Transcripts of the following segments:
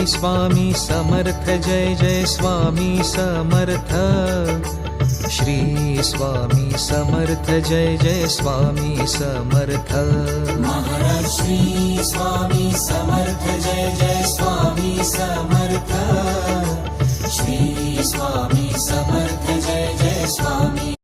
स्वामी समर्थ जय जय स्वामी समर्थ। श्री स्वामी समर्थ जय जय स्वामी समर्थ। महाराज श्री स्वामी समर्थ जय जय स्वामी समर्थ। श्री स्वामी समर्थ जय जय स्वामी।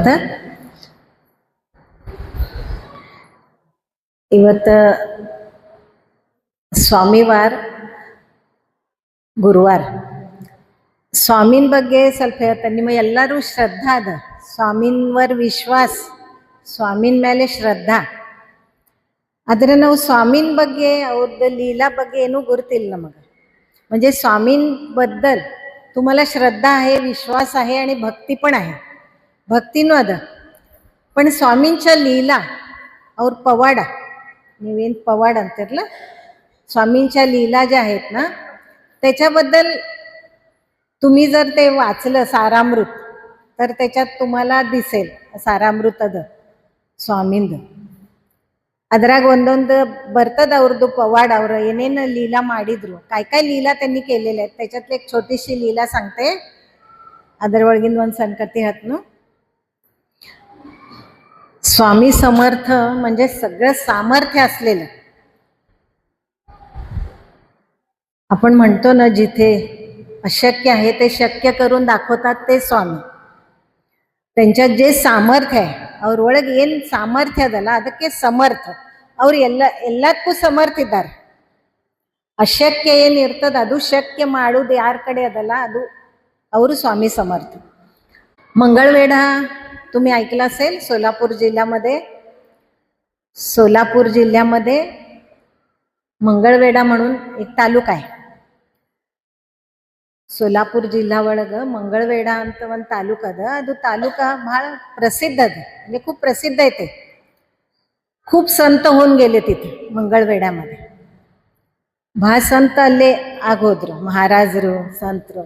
ಸಮರ್ಥ. ಇವತ್ತು ಸ್ವಾಮಿವಾರ, ಗುರುವಾರ. ಸ್ವಾಮಿನ ಬಗ್ಗೆ ಸ್ವಲ್ಪ ಹೇಳ್ತಾರೆ. ನಿಮ್ಮ ಎಲ್ಲರೂ ಶ್ರದ್ಧಾ ಅದ, ಸ್ವಾಮಿನ್ವರ್ ವಿಶ್ವಾಸ, ಸ್ವಾಮಿನ ಮೇಲೆ ಶ್ರದ್ಧಾ. ಆದರೆ ನಾವು स्वामीन ಬಗ್ಗೆ ಅವ್ರದ್ದು लीला ಬಗ್ಗೆ ಏನೂ गुरतील नमग. म्हणजे स्वामींबद्दल तुम्हाला श्रद्धा आहे, विश्वास आहे आणि भक्ती पण आहे. भक्तीनं अद पण स्वामींच्या लीला और पवाडा, निवेन पवाड अंतरला स्वामींच्या लीला ज्या आहेत ना, त्याच्याबद्दल तुम्ही जर ते वाचलं सारामृत तर त्याच्यात तुम्हाला दिसेल सारामृत अद स्वामींद. ಅದ್ರಾಗ ಒಂದೊಂದು ಬರ್ತದ ಅವ್ರದ್ದು ಪವಾಡ. ಅವರು ಏನೇನು ಲೀಲಾ ಮಾಡಿದ್ರು, काय ಲೀಲಾ त्यांनी केलेल्या आहेत, त्याच्यातली एक छोटीशी ಲೀಲಾ सांगते. ಅದರೊಳಗಿಂದ ಒಂದು संकती हातनु. स्वामी समर्थ म्हणजे सगळं सामर्थ्य असलेलं. आपण म्हणतो ना, जिथे अशक्य आहे ते शक्य करून दाखवतात ते स्वामी. त्यांच्यात जे ಸಾಮರ್ಥ್ಯ आहे, ಅವ್ರ ಒಳಗೆ ಏನು ಸಾಮರ್ಥ್ಯ ಅದಲ್ಲ ಅದಕ್ಕೆ ಸಮರ್ಥ. ಅವ್ರು ಎಲ್ಲದಕ್ಕೂ ಸಮರ್ಥ ಇದ್ದಾರೆ. ಅಶಕ್ಯ ಏನಿರ್ತದ ಅದು ಶಕ್ಯ ಮಾಡೋದು ಯಾರ ಕಡೆ ಅದಲ್ಲ ಅದು ಅವರು स्वामी समर्थ. मंगळवेढा तुम्ही ऐकलं असेल. सोलापूर जिल्ह्यामध्ये मंगळवेढा म्हणून एक तालुका आहे. ಸೋಲಾಪುರ ಜಿಲ್ಲಾ ಒಳಗೆ ಮಂಗಳವೇಡ ಅಂತ ಒಂದು ತಾಲೂಕು ಅದ. ಅದು ತಾಲೂಕ ಭಾಳ प्रसिद्ध ಅದ, म्हणजे खूप प्रसिद्ध आहे ते. खूप संत होऊन गेले तिथे मंगळवेढ्यामध्ये. ಭಾಳ ಸಂತ ಅಲ್ಲೇ ಆಗೋದ್ರು, ಮಹಾರಾಜರು ಸಂತರು.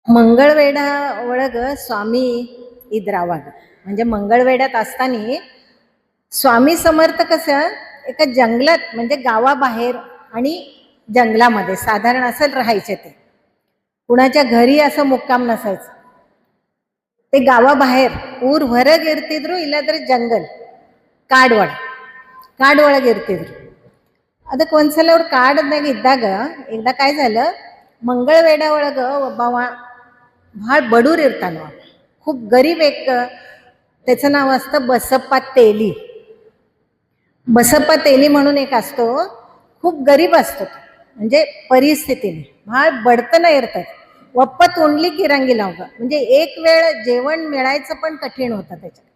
मंगळवेढा ಒಳಗೆ स्वामी ಇದ್ರ ಅವಾಗ. म्हणजे मंगळवेढ्यात असताना स्वामी समर्थ कसं एका जंगलात, म्हणजे गावाबाहेर आणि जंगलामध्ये साधारण असं राहायचे. ते कुणाच्या घरी असं मुक्काम नसायचं. ते गावाबाहेर ಊರ್ ಹೊರಗೆ ಇರ್ತಿದ್ರು, ಇಲ್ಲಾಂದ್ರೆ ಜಂಗಲ್ ಕಾಡೊಳಗೆ ಇರ್ತಿದ್ರು. ಅದಕ್ಕೆ ಒಂದ್ಸಲ ಅವ್ರು ಕಾಡದಾಗ ಇದ್ದಾಗ एकदा काय झालं, मंगळवेढा ಒಳಗೆ ಒಬ್ಬವ ಭಾಳ ಬಡೂರ್ ಇರ್ತಾನ, खूप गरीब. एक त्याचं नाव असतं बसप्पा तेली. बसप्पा तेली म्हणून एक असतो, खूप गरीब असतो. म्हणजे परिस्थितीने भाळ बडतनं इरतात. वप्पत उंडली किरांगी लावगा, म्हणजे एक वेळ जेवण मिळायचं पण कठीण होतं त्याच्यात.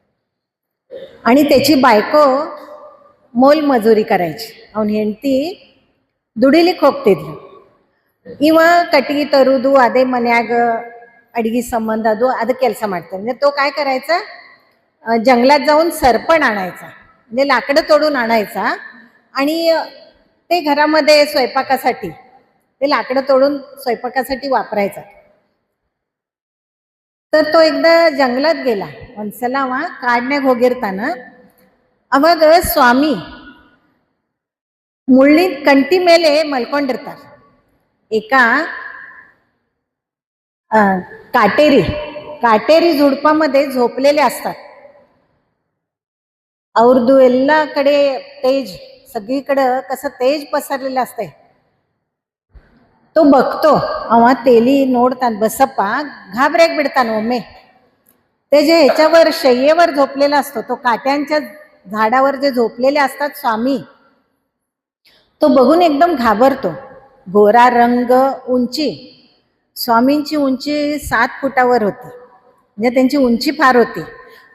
आणि त्याची बायको मोल मजुरी करायची. ಅವನ ಹೆಂಡತಿ ದುಡಿಲಿಕ್ಕೆ ಹೋಗ್ತಿದ್ಲು. ಇವ ಕಟ್ಟಿಗೆ ತರುವುದು, ಅದೇ ಮನ್ಯಾಗ ಅಡಿಗೆ ಸಂಬಂಧ ಅದು ಕೆಲಸ ಮಾಡ್ತಾರೆ. म्हणजे तो काय करायचा, जंगलात जाऊन सरपण आणायचा, म्हणजे लाकडं तोडून आणायचा आणि ते घरामध्ये स्वयंपाकासाठी, ते लाकडं तोडून स्वयंपाकासाठी वापरायचा. तर तो एकदा जंगलात गेला. ಒಂದ್ಸಲ ಅವ ಕಾಡ್ನ್ಯಾಗ ಹೋಗಿರ್ತಾನ. ಅವಾಗ ಸ್ವಾಮಿ ಮುಳ್ಳಿನ ಕಂಟಿ ಮೇಲೆ ಮಲ್ಕೊಂಡಿರ್ತಾರೆ. एका काटेरी झुडपामध्ये झोपलेले असतात. ಅವ್ರದ್ದು ಎಲ್ಲ ಕಡೆ तेज, सगळीकडं कसं तेज पसरलेलं असतंय. तो बघतो. अव तेली ನೋಡ್ತಾನ. बसप्प घाबरेक बिडतान ಒಮ್ಮೆ. ते जे ह्याच्यावर शय्येवर झोपलेला असतो, तो काट्यांच्या झाडावर जे झोपलेले असतात स्वामी, तो बघून एकदम घाबरतो. गोरा रंग, उंची. स्वामींची उंची 7 फुटावर होती, म्हणजे त्यांची उंची फार होती.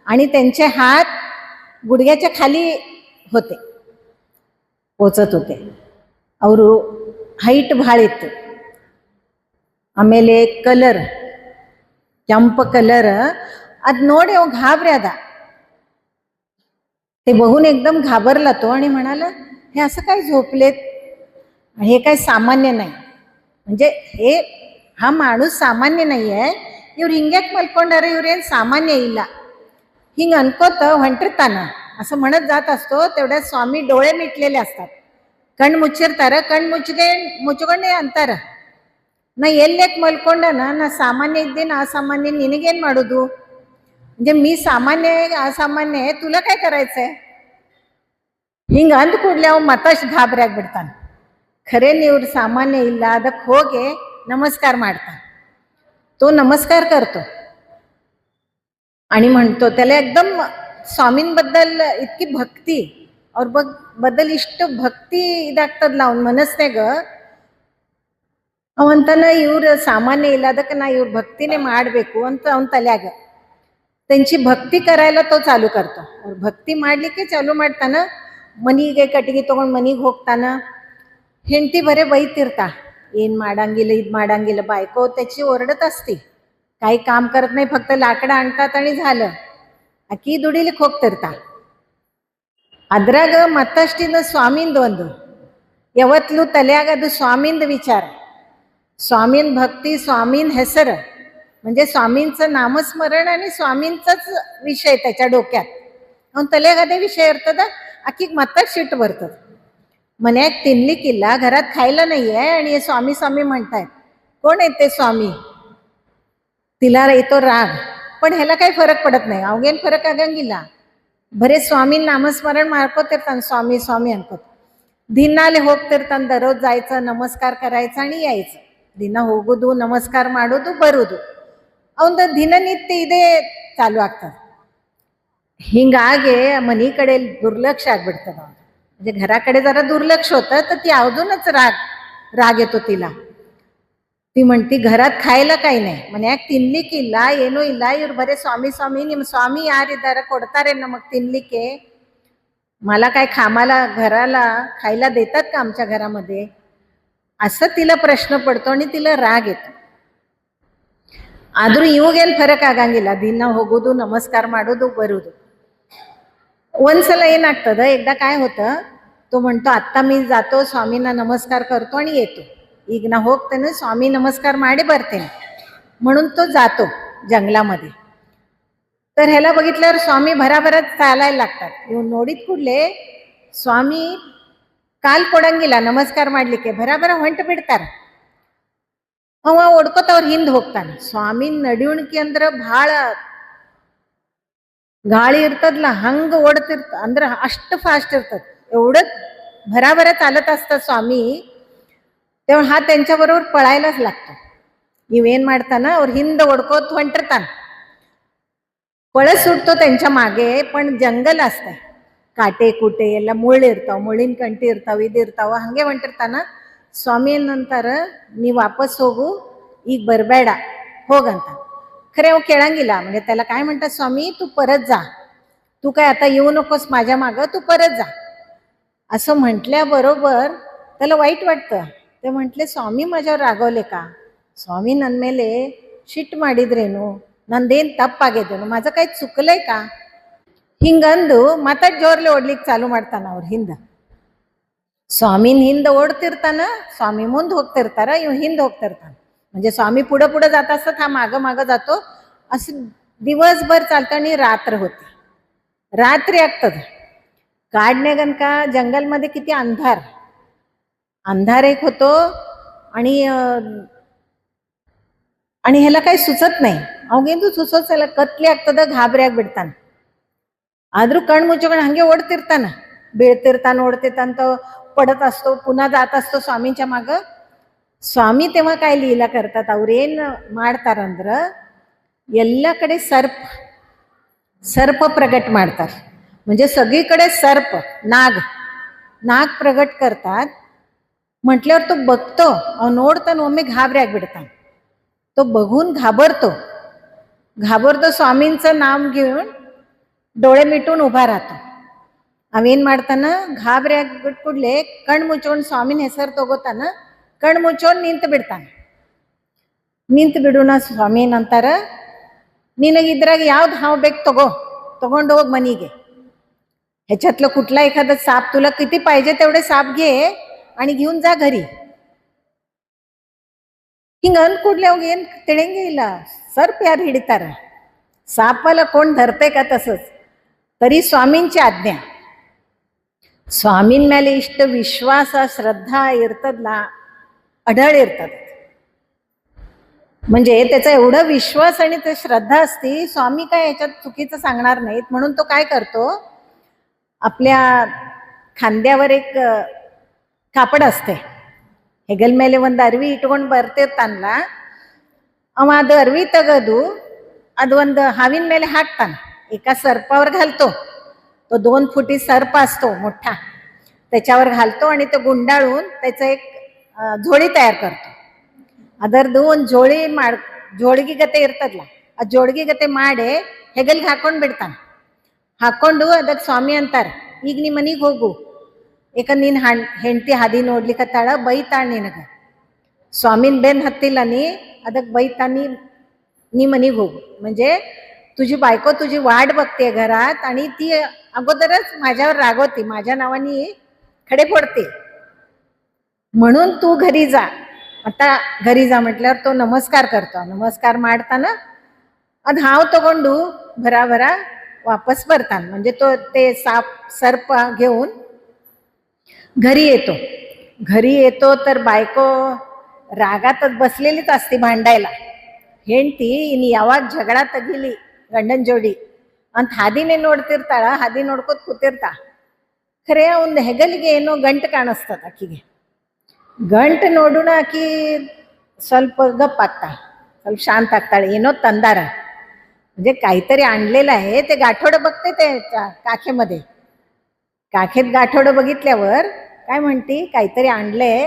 आणि त्यांचे हात गुडघ्याच्या खाली होते, पोचत होते. ಅವರು ಹೈಟ್ ಭಾಳ ಇತ್ತು. ಆಮೇಲೆ ಕಲರ್, ಕೆಂಪು ಕಲರ್. ಅದು ನೋಡಿ ಅವ घाबरे अदा. ते बघून एकदम घाबरला तो आणि म्हणाला, हे असं काय झोपलेत, हे काय सामान्य नाही. म्हणजे हा माणूस सामान्य नाही आहे. ಇವ್ರು ಹಿಂಗ್ಯಾಕೆ ಮಲ್ಕೊಂಡಾರೆ, ಇವ್ರೇನು ಸಾಮಾನ್ಯ ಇಲ್ಲ, ಹಿಂಗೆ ಅನ್ಕೋತ ಹೊಂಟಿರ್ತಾನ. असं म्हणत जात असतो. तेवढ्या स्वामी डोळे मिटलेले असतात, ಕಣ್ಣು ಮುಚ್ಚಿರ್ತಾರ. ಕಣ್ಣು ಮುಚ್ಕೊಂಡೇ ಅಂತಾರ, ನಾ ಎಲ್ಲೇಕ್ ಮಲ್ಕೊಂಡನ, ನಾ ಸಾಮಾನ್ಯ ಇದ್ದೇನೆ ಅಸಾಮಾನ್ಯ ನಿನಗೇನು ಮಾಡೋದು, म्हणजे मी सामान्य आहे असामान्य आहे, तुला काय करायचंय. ಹಿಂಗೆ ಅಂದ ಕೂಡಲೇ ಅವ ಮತ್ತಷ್ಟು ಗಾಬರಿ ಆಗ್ಬಿಡ್ತಾನೆ. ಖರೆ ಇವ್ರು ಸಾಮಾನ್ಯ ಇಲ್ಲ. ಅದಕ್ಕೆ ಹೋಗಿ ನಮಸ್ಕಾರ ಮಾಡ್ತಾನೆ. तो नमस्कार करतो. आणि म्हणतो त्याला एकदम स्वामींबद्दल इतकी भक्ती और बद्दल ಇಷ್ಟು ಭಕ್ತಿ ಇದಾಗ್ತದಲ್ಲ ಅವನ ಮನಸ್ಸಿನಾಗ ಅವಂತಾನ ಇವ್ರ ಸಾಮಾನ್ಯ ಇಲ್ಲ ಅದಕ್ಕೆ ನಾ ಇವ್ರ ಭಕ್ತಿನೇ ಮಾಡಬೇಕು ಅಂತ ಅವನ ತಲೆಯಾಗ त्यांची भक्ती करायला तो चालू करतो भक्ती ಮಾಡ್ಲಿಕ್ಕೆ ಚಾಲು ಮಾಡ್ತಾನ ಮನಿಗೆ ಕಟ್ಟಿಗೆ ತಗೊಂಡು ಮನಿಗೆ ಹೋಗ್ತಾನ ಹೆಂಡತಿ ಬರೇ ಬೈತಿರ್ತಾ ಏನ್ ಮಾಡಂಗಿಲ್ಲ ಇದು ಮಾಡಂಗಿಲ್ಲ बायको त्याची ओरडत असती काही काम करत नाही फक्त लाकडं आणतात आणि झालं ಅಕ್ಕಿ ದುಡಿಲಿಕ್ಕೆ ಹೋಗ್ತಿರ್ತಾ ಅದ್ರಾಗ ಮತ್ತಷ್ಟಿಂದ ಸ್ವಾಮಿಂದ ಒಂದು ಯಾವತ್ತಲೂ ತಲೆಯಾಗ ಅದು ಸ್ವಾಮಿಂದ ವಿಚಾರ स्वामीन भक्ती स्वामीन ಹೆಸರು म्हणजे स्वामींचं नामस्मरण आणि स्वामींचाच विषय त्याच्या डोक्यात ಅವನ ತಲೆಯಾಗ ಅದೇ ವಿಷಯ ಇರ್ತದ ಆಕಿಗೆ ಮತ್ತೆ ಶಿಟ್ಟು ಬರ್ತದ मन्याग तिनलिಕ್ಕಿಲ್ಲ घरात खायला नाहीये आणि हे स्वामी स्वामी म्हणतायत कोण आहेत ते स्वामी तिला येतो राग पण ह्याला काही फरक पडत नाही अवघेन फरक ಆಗಂಗಿಲ್ಲ ಬರೇ ಸ್ವಾಮಿ ನಾಮಸ್ಮರಣ ಮಾಡ್ಕೋತಿರ್ತಾನೆ ಸ್ವಾಮಿ ಸ್ವಾಮಿ ಅನ್ಕೋತ ದಿನಾಲೆ ಹೋಗ್ತಿರ್ತಾನೆ ದರರೋಜ್ जायचं ನಮಸ್ಕಾರ करायचं आणि यायचं ದಿನ ಹೋಗೋದು ನಮಸ್ಕಾರ ಮಾಡೋದು ಬರೋದು ಅವನ ದಿನನಿತ್ಯ ಇದೇ ಚಾಲು ಆಗ್ತದೆ ಹಿಂಗಾಗಿ ಮನಿ ಕಡೆ दुर्लक्ष ಆಗ್ಬಿಡ್ತದ म्हणजे घराकडे जरा दुर्लक्ष होतं तर ती अजूनच राग येतो तिला ती म्हणती घरात खायला काही नाही ಮನ್ಯಾಗ ತಿನ್ಲಿಕ್ಕಿಲ್ಲ ಏನೂ ಇಲ್ಲ ಇವ್ರು ಬರೇ ಸ್ವಾಮಿ ಸ್ವಾಮಿ ನಿಮ್ಮ ಸ್ವಾमी ಯಾರಿದ್ದಾರೆ ಕೊಡ್ತಾರೆ ನಮಗೆ ತಿನ್ಲಿಕ್ಕೆ मला काय खामाला घराला खायला देतात का आमच्या घरामध्ये असं तिला प्रश्न पडतो आणि तिला राग येतो ಆದ್ರೂ ಇವಾಗೇನು ಫರಕ್ ಆಗಂಗಿಲ್ಲ ದಿನ ಹೋಗೋದು ನಮಸ್ಕಾರ ಮಾಡೋದು ಬರೋದು ಒಂದ್ಸಲ ಏನಾಗ್ತದ एकदा काय होतं तो म्हणतो आता मी जातो स्वामींना नमस्कार करतो आणि येतो ಈಗ ನಾ ಹೋಗ್ತೇನೆ स्वामी नमस्कार ಮಾಡಿ ಬರ್ತೇನೆ म्हणून तो जातो जंगलामध्ये तर ह्याला बघितल्यावर स्वामी भराभरात चालायला लागतात ಇವ್ನು ನೋಡಿದ ಕೂಡಲೇ स्वामी ಕಾಲ್ ಕೊಡಂಗಿಲ್ಲ ನಮಸ್ಕಾರ ಮಾಡ್ಲಿಕ್ಕೆ ಭರಾಭರ ಹೊಂಟು ಬಿಡ್ತಾರ ಅವ ಓಡ್ಕೋತ ಅವ್ರ ಹಿಂದೆ ಹೋಗ್ತಾನೆ ಸ್ವಾಮಿ ನಡಿವಣಿಕೆ ಅಂದ್ರೆ ಬಹಳ ಗಾಳಿ ಇರ್ತದಲ್ಲ ಹಂಗ ಓಡ್ತಿರ್ತ ಅಂದ್ರೆ ಅಷ್ಟು ಫಾಸ್ಟ್ ಇರ್ತದ एवढं भराभर चालत असतात स्वामी तेव्हा हा त्यांच्याबरोबर पळायलाच लागतो इवेन ಮಾಡ್ತಾನ ಅವ್ರ ಹಿಂದೆ ಓಡ್ಕೋತ ಹೊಂಟಿರ್ತಾನ पळत सुटतो त्यांच्या मागे पण जंगल असतं काटे कुटे ಎಲ್ಲ ಮುಳ್ಳು ಇರ್ತಾವ ಮುಳ್ಳಿನ ಕಂಟಿ ಇರ್ತಾವ ಇದಿರ್ತಾವ ಹಂಗೆ ಹೊಂಟಿರ್ತಾನ स्वामी ಏನಂತಾರ ನೀ ವಾಪಸ್ ಹೋಗು ಈಗ ಬರಬೇಡ ಹೋಗಂತ खरे अव केळंगिಲ್ಲ म्हणजे त्याला काय म्हणतात स्वामी तू परत जा तू काय आता येऊ नकोस माझ्या मागं तू परत जा असं म्हटल्याबरोबर त्याला वाईट वाटतं ते म्हटले स्वामी माझ्यावर रागवले का स्वामी ನನ್ನ ಮೇಲೆ ಶಿಟ್ ಮಾಡಿದ್ರೇನು ನಂದೇನು ತಪ್ಪಾಗಿದ್ದೇನು माझं काही ಚುಕಲೇ का ಹಿಂಗಂದು ಮತ್ತೆ ಜೋರ್ಲೆ ಓಡ್ಲಿಕ್ಕೆ ಚಾಲು ಮಾಡ್ತಾನ ಅವ್ರ ಹಿಂದೆ स्वामीन ಹಿಂದೆ ಓಡ್ತಿರ್ತಾನ स्वामी ಮುಂದೆ ಹೋಗ್ತಿರ್ತಾರ ಇವ್ ಹಿಂದೆ ಹೋಗ್ತಿರ್ತಾನ म्हणजे स्वामी पुढे पुढे जात असतात हा मागं मागं जातो असं दिवसभर चालतं आणि रात्र होते रात्री ಆಗ್ತದ काढण्यागणका जंगलमध्ये किती अंधार अंधार एक होतो आणि ह्याला काही सुचत नाही ಅವಾಗೇನು ಸುಸೋಸಲ ಕತ್ಲೆ ಆಗ್ತದ ಗಾಬರಿ ಆಗ್ಬಿಡ್ತಾನ ಆದ್ರೂ ಕಣ್ಣು ಮುಚ್ಚಿಕೊಂಡು ಹಂಗೆ ಓಡ್ತಿರ್ತಾನ ಬೀಳ್ತಿರ್ತಾನ ಓಡ್ತಿರ್ತಾನ पडत असतो पुन्हा जात असतो स्वामींच्या मागं स्वामी तेव्हा काय लीला करतात ಅವ್ರೇನು ಮಾಡ್ತಾರಂದ್ರ ಎಲ್ಲ ಕಡೆ सर्प प्रगट ಮಾಡ್ತಾರೆ म्हणजे सगळीकडे सर्प नाग प्रगट करतात म्हटल्यावर तो बघतो ನೋಡ್ತಾನ ಒಮ್ಮೆ ಗಾಬರಿ ಆಗ್ಬಿಡ್ತಾನ तो बघून घाबरतो स्वामींचं नाम घेऊन डोळे मिटून उभा राहतो ಅವೇನ್ ಮಾಡ್ತಾನ ಗಾಬರಿ ಆಗ್ಬಿಟ್ಟು ಕೂಡಲೇ ಕಣ್ಣು ಮುಚ್ಕೊಂಡು ಸ್ವಾಮಿನ ಹೆಸರು ತಗೋತಾನ ಕಣ್ಣು ಮುಚ್ಕೊಂಡು ನಿಂತು ಬಿಡೋಣ ಸ್ವಾಮಿ ಏನಂತಾರ ನಿನಗೆ ಇದ್ರಾಗ ಯಾವ್ದು ಹಾವು ಬೇಕು तगोंड ಹೋಗಿ मनीगे ह्याच्यातलं कुठला एखादा साप तुला किती पाहिजे तेवढे साप घे आणि घेऊन जा घरी ಹಿಂಗ ಅಂದ್ಕೂಡ್ಲೆ ಅವಾಗ ಏನು ತಿಳಿಯಂಗೇ ಇಲ್ಲ ಸರ್ಪ ಯಾರು ಹಿಡಿತಾರ सापाला कोण धरते का तसंच तरी स्वामींची आज्ञा स्वामीं ಮೇಲೆ ಇಷ್ಟು ವಿಶ್ವಾಸ ಶ್ರದ್ಧಾ ಇರ್ತದಲ್ಲ अढळ इरतात म्हणजे त्याचा एवढा विश्वास आणि ते श्रद्धा असती स्वामी काय याच्यात चुकीचं सांगणार नाहीत म्हणून तो काय करतो आपल्या खांद्यावर एक कापड असते ಹೆಗಲ ಮೇಲೆ ಒಂದು ಅರ್ವಿ ಇಟ್ಕೊಂಡು ಬರ್ತಿರ್ತಾನಲ್ಲ ಅವ ಅದು ಅರ್ವಿ ತೆಗೆದು ಅದೊಂದು ಹಾವಿನ ಮೇಲೆ ಹಾಕ್ತಾನೆ, एका सर्पावर घालतो, तो 2 फुटी सर्प असतो मोठा, त्याच्यावर घालतो आणि तो गुंडाळून त्याचं एक झोळी तयार करतो. ಅದರದ್ದು ಒಂದು ಜೋಳಿಗೆ ಗತೆ ಇರ್ತದಲ್ಲ, ಆ ಜೋಳಿಗೆ ಗತೆ ಮಾಡಿ ಹೆಗಲ್ಗೆ ಹಾಕೊಂಡು ಬಿಡ್ತಾನೆ. ಹಾಕೊಂಡು ಅದಕ್ಕೆ ಸ್ವಾಮಿ ಅಂತಾರೆ, ಈಗ ನೀ ಮನೆಗೆ ಹೋಗು, ಯಾಕಂದ್ರೆ ನೀನು ಹೆಂಡತಿ ಹಾದಿ ನೋಡ್ಲಿಕ್ಕತ್ತಾಳ, ಬೈತಾಳ ನಿನಗೆ, स्वामीन बेन हत्तीला नी ಅದಕ್ಕೆ ಬೈತಾनी, नी मनीग होगू. म्हणजे तुझी बायको तुझी वाट बघते घरात आणि ती अगोदरच माझ्यावर रागवते, माझ्या नावाने खडे फोडते, म्हणून तू घरी जा. आता घरी जा म्हटल्यावर तो नमस्कार करतो. नमस्कार ಮಾಡ್ತಾನ ಅದು ಹಾವು ತಗೊಂಡು भराभरा वापस ಬರ್ತಾನೆ. म्हणजे तो ते सर्प घेऊन घरी येतो. घरी येतो तर बायको रागातच बसलेलीच असते भांडायला. ಹೆಂಡತಿ ಇನ್ನು ಯಾವಾಗ ಜಗಳ ತಗಿಲಿ ಗಂಡನ ಜೋಡಿ ಅಂತ ಹಾದಿನೇ ನೋಡ್ತಿರ್ತಾಳ, ಹಾದಿ ನೋಡ್ಕೋತ ಕೂತಿರ್ತಾ. ಖರೆ ಒಂದು ಹೆಗಲಿಗೆ ಏನೋ ಗಂಟು ಕಾಣಿಸ್ತದ ಆಕಿಗೆ. ಗಂಟು ನೋಡೋಣ ಆಕಿ ಸ್ವಲ್ಪ गप्प ಆಗ್ತಾಳ, ಸ್ವಲ್ಪ शांत ಆಗ್ತಾಳೆ. ಏನೋ ತಂದಾರ, म्हणजे काहीतरी आणलेलं आहे. ते गाठोडं बघते ते काखेमध्ये, काखेत गाठोडं बघितल्यावर काय म्हणते, काहीतरी आणलंय,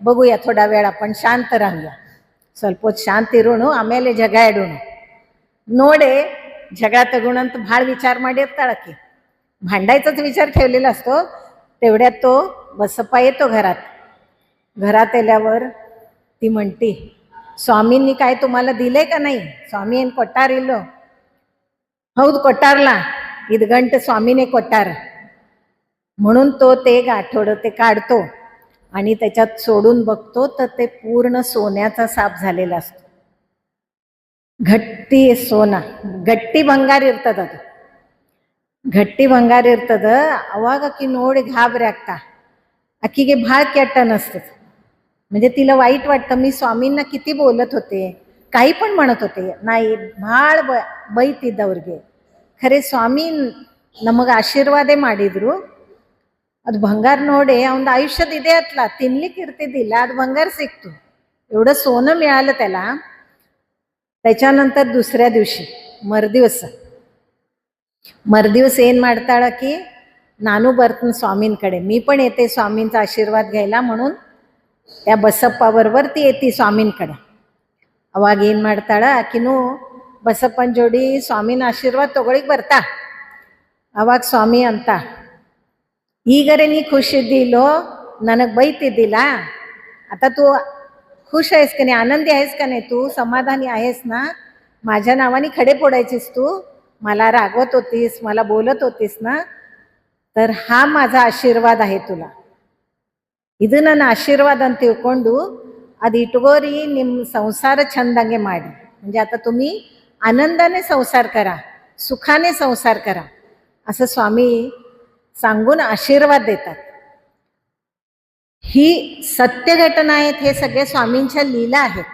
बघूया थोडा वेळ आपण शांत राहूया, ಸ್ವಲ್ಪ ಹೊತ್ತು ಶಾಂತಿ ಇರೋಣ, ಆಮೇಲೆ ಜಗ ಇಡೋಣ. ನೋಡೆ ಜಗಳ ತಗೋಣ ಅಂತ ಭಾಳ विचार ಮಾಡಿರ್ತಾಳ ಆಕಿ. भांडायचाच विचार ठेवलेला असतो. तेवढ्यात तो बसप्पा येतो घरात. घरात आल्यावर ती म्हणते, स्वामींनी काय तुम्हाला दिले का नाही? स्वामी ಏನು ಕೊಟ್ಟಾರಿಲ್ಲೋ? ಹೌದು ಕೊಟ್ಟಾರಲ್ಲ, ಇದು ಗಂಟು स्वामीने ಕೊಟ್ಟಾರ. म्हणून तो ते गाठोडं ते काढतो आणि त्याच्यात सोडून बघतो तर ते पूर्ण सोन्याचा साप झालेला असतो. ಗಟ್ಟಿ ಸೋನ, ಗಟ್ಟಿ ಬಂಗಾರ ಇರ್ತದ ಅದು, ಗಟ್ಟಿ ಬಂಗಾರ ಇರ್ತದ. ಅವಾಗ ಆಕಿ ನೋಡಿ ಗಾಬರಿ ಆಗ್ತಾ. आकीಗೆ ಭಾಳ ಕೆಟ್ಟ ಅನಿಸ್ತದೆ. म्हणजे तिला वाईट वाटतं, मी स्वामींना किती बोलत होते, काही पण म्हणत होते, नाही ಭಾಳ ಬೈತಿದ್ದವ್ರಿಗೆ. ಖರೆ ಸ್ವಾಮಿ ನಮಗೆ ಆಶೀರ್ವಾದೇ ಮಾಡಿದ್ರು. ಅದು ಬಂಗಾರ ನೋಡಿ ಅವನ आयुष्यात ಇದೆ ಅತ್ಲ, ತಿನ್ಲಿಕ್ಕೆ ಇರ್ತಿದ್ದಿಲ್ಲ, ಅದು ಬಂಗಾರ ಸಿಕ್ತು. एवढं सोनं मिळालं त्याला. त्याच्यानंतर दुसऱ्या दिवशी मरदिवस ಏನ್ ಮಾಡ್ತಾಳ की, ನಾನು ಬರ್ತೀನಿ स्वामींकडे, मी पण येते स्वामींचा आशीर्वाद घ्यायला, म्हणून त्या बसप्पा बरोबर ती येते स्वामींकडे. ಅವಾಗ ಏನು ಮಾಡ್ತಾಳ ಆಕಿನೂ ಬಸಪ್ಪನ ಜೋಡಿ ಸ್ವಾಮಿನ ಆಶೀರ್ವಾದ ತಗೊಳಿಕ್ ಬರ್ತಾ. ಅವಾಗ ಸ್ವಾಮಿ ಅಂತ, ಈಗರೆ ನೀ खुश ಇದ್ದಿಲ್ಲೋ, ನನಗೆ ಬೈತಿದ್ದಿಲ್ಲ, आता तू खुश आहेस का नाही, आनंदी आहेस का नाही, तू समाधानी आहेस ना? माझ्या नावाने खडे फोडायचीस तू, मला रागवत होतीस, मला बोलत होतीस ना, तर हा माझा आशीर्वाद आहे तुला. ಇದು ನನ್ನ ಆಶೀರ್ವಾದ ಅಂತ ತಿಳ್ಕೊಂಡು ಅದು ಇಟ್ಕೋರಿ, ನಿಮ್ಮ ಸಂಸಾರ ಚಂದಂಗೆ ಮಾಡಿ. म्हणजे आता तुम्ही आनंदाने संसार करा, सुखाने संसार करा, असं स्वामी सांगून आशीर्वाद देतात. ही सत्य घटना आहेत, हे सगळे स्वामींच्या लीला आहेत.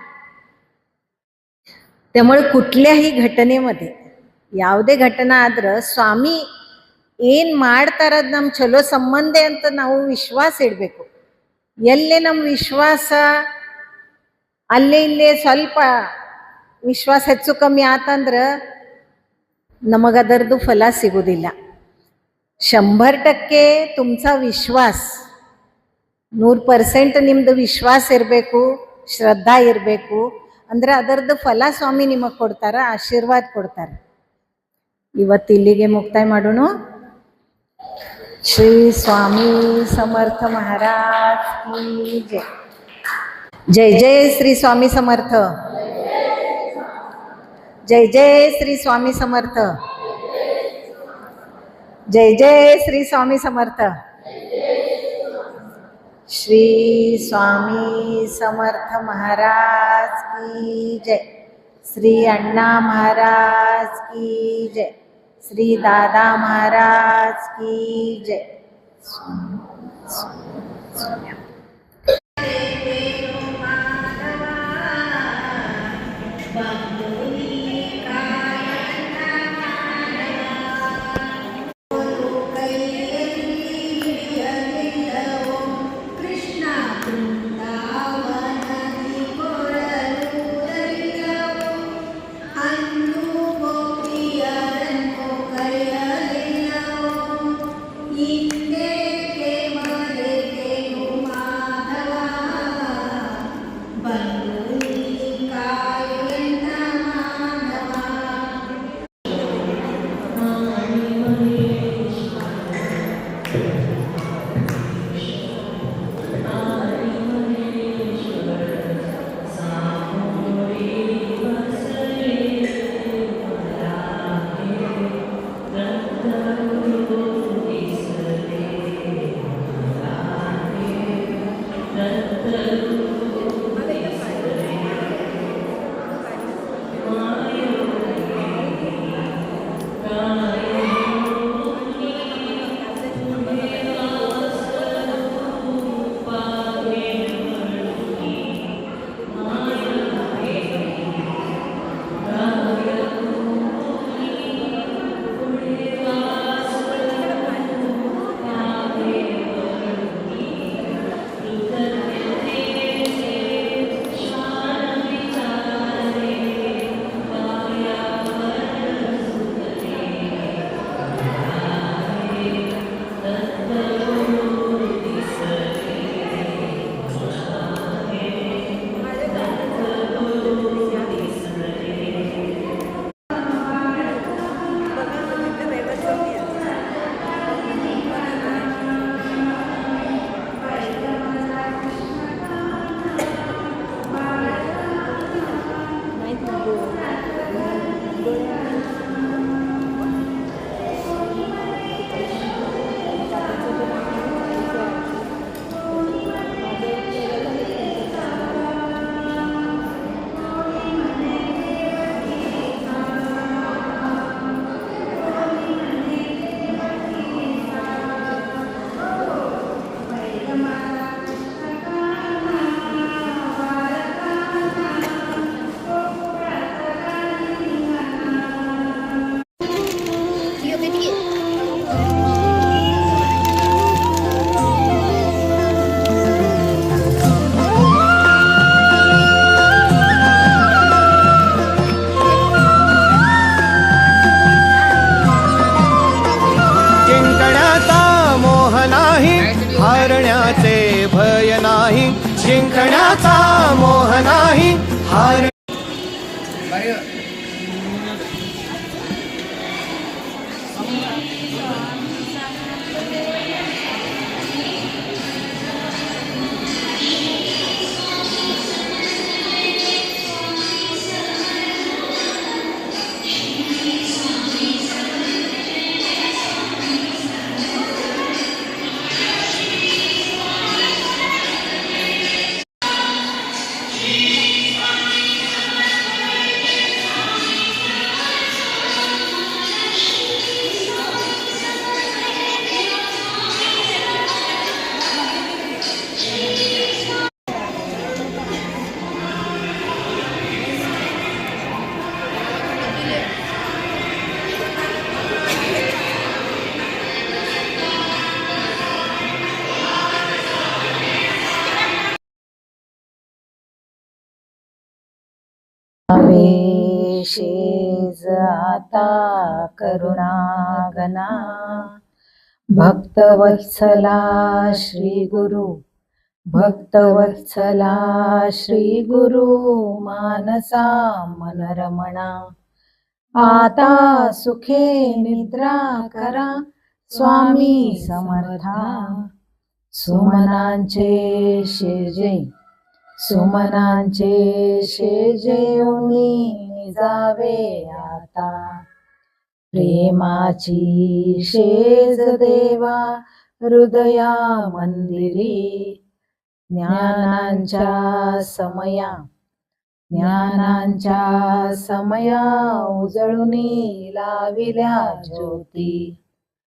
त्यामुळे कुठल्याही घटनेमध्ये ಯಾವುದೇ ಘಟನಾ ಆದ್ರೆ ಸ್ವಾಮಿ ಏನು ಮಾಡ್ತಾರ ನಮ್ಮ ಚಲೋ ಸಂಬಂಧ ಅಂತ ನಾವು ವಿಶ್ವಾಸ ಇಡಬೇಕು. ಎಲ್ಲೇ ನಮ್ಮ ವಿಶ್ವಾಸ ಅಲ್ಲೇ ಇಲ್ಲೇ ಸ್ವಲ್ಪ ವಿಶ್ವಾಸ ಹೆಚ್ಚು ಕಮ್ಮಿ ಆತಂದ್ರೆ ನಮಗದರದು ಫಲ ಸಿಗೋದಿಲ್ಲ. 100% तुमचा ವಿಶ್ವಾಸ, 100% ನಿಮ್ಮದು ವಿಶ್ವಾಸ ಇರಬೇಕು, ಶ್ರದ್ಧಾ ಇರಬೇಕು. ಅಂದ್ರೆ ಅದರದ್ದು ಫಲ ಸ್ವಾಮಿ ನಿಮಗೆ ಕೊಡ್ತಾರ, ಆಶೀರ್ವಾದ ಕೊಡ್ತಾರೆ. ಇವತ್ತು ಇಲ್ಲಿಗೆ ಮುಕ್ತಾಯ ಮಾಡೋಣ. श्री स्वामी समर्थ महाराज की जय. जय जय श्री स्वामी समर्थ. जय जय श्री स्वामी समर्थ. जय जय श्री स्वामी समर्थ. श्री स्वामी समर्थ महाराज की जय. श्री अण्णा महाराज की जय. श्री दादा महाराज की जय. कृष्णा नाही, जिंकण्याचा मोह नाही, हार वेशेज आता करुणागना भक्तवत्सला श्री गुरु भक्तवत्सला श्री गुरु मानसा मनरमणा आता सुखे निद्रा करा स्वामी समर्था सुमनांचे शेजे सुमनांचे शेजेऊनी जावे आता प्रेमाची शेज देवा हृदया मंदिरी ज्ञानांच्या समया उजळुनी लाविल्या ज्योती